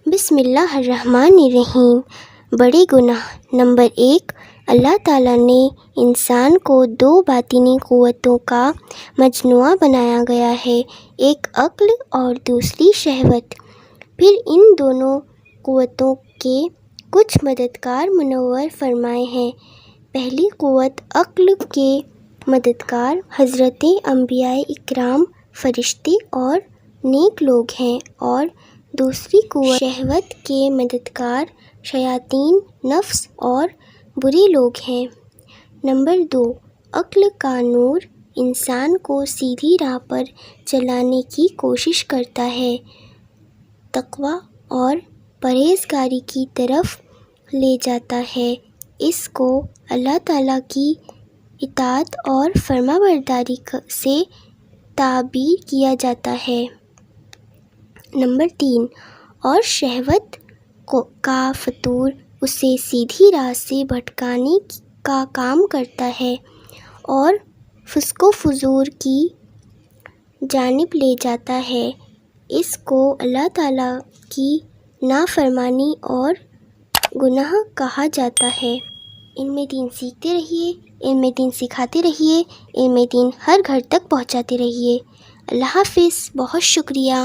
بسم اللہ الرحمن الرحیم۔ بڑے گناہ۔ نمبر 1، اللہ تعالیٰ نے انسان کو 2 باطنی قوتوں کا مجموعہ بنایا گیا ہے، ایک عقل اور دوسری شہوت۔ پھر ان دونوں قوتوں کے کچھ مددگار منور فرمائے ہیں۔ پہلی قوت عقل کے مددگار حضرت انبیاء اکرام، فرشتے اور نیک لوگ ہیں، اور دوسری قوت شہوت کے مددگار شیاطین، نفس اور برے لوگ ہیں۔ نمبر 2، عقل کا نور انسان کو سیدھی راہ پر چلانے کی کوشش کرتا ہے، تقویٰ اور پرہیزگاری کی طرف لے جاتا ہے۔ اس کو اللہ تعالیٰ کی اطاعت اور فرمانبرداری سے تعبیر کیا جاتا ہے۔ نمبر 3، اور شہوت کا فتور اسے سیدھی راہ سے بھٹکانے کا کام کرتا ہے اور فسق و فجور کی جانب لے جاتا ہے۔ اس کو اللہ تعالیٰ کی نافرمانی اور گناہ کہا جاتا ہے۔ علم دین سیکھتے رہیے، علم دین سکھاتے رہیے، علم دین ہر گھر تک پہنچاتے رہیے۔ اللہ حافظ۔ بہت شکریہ۔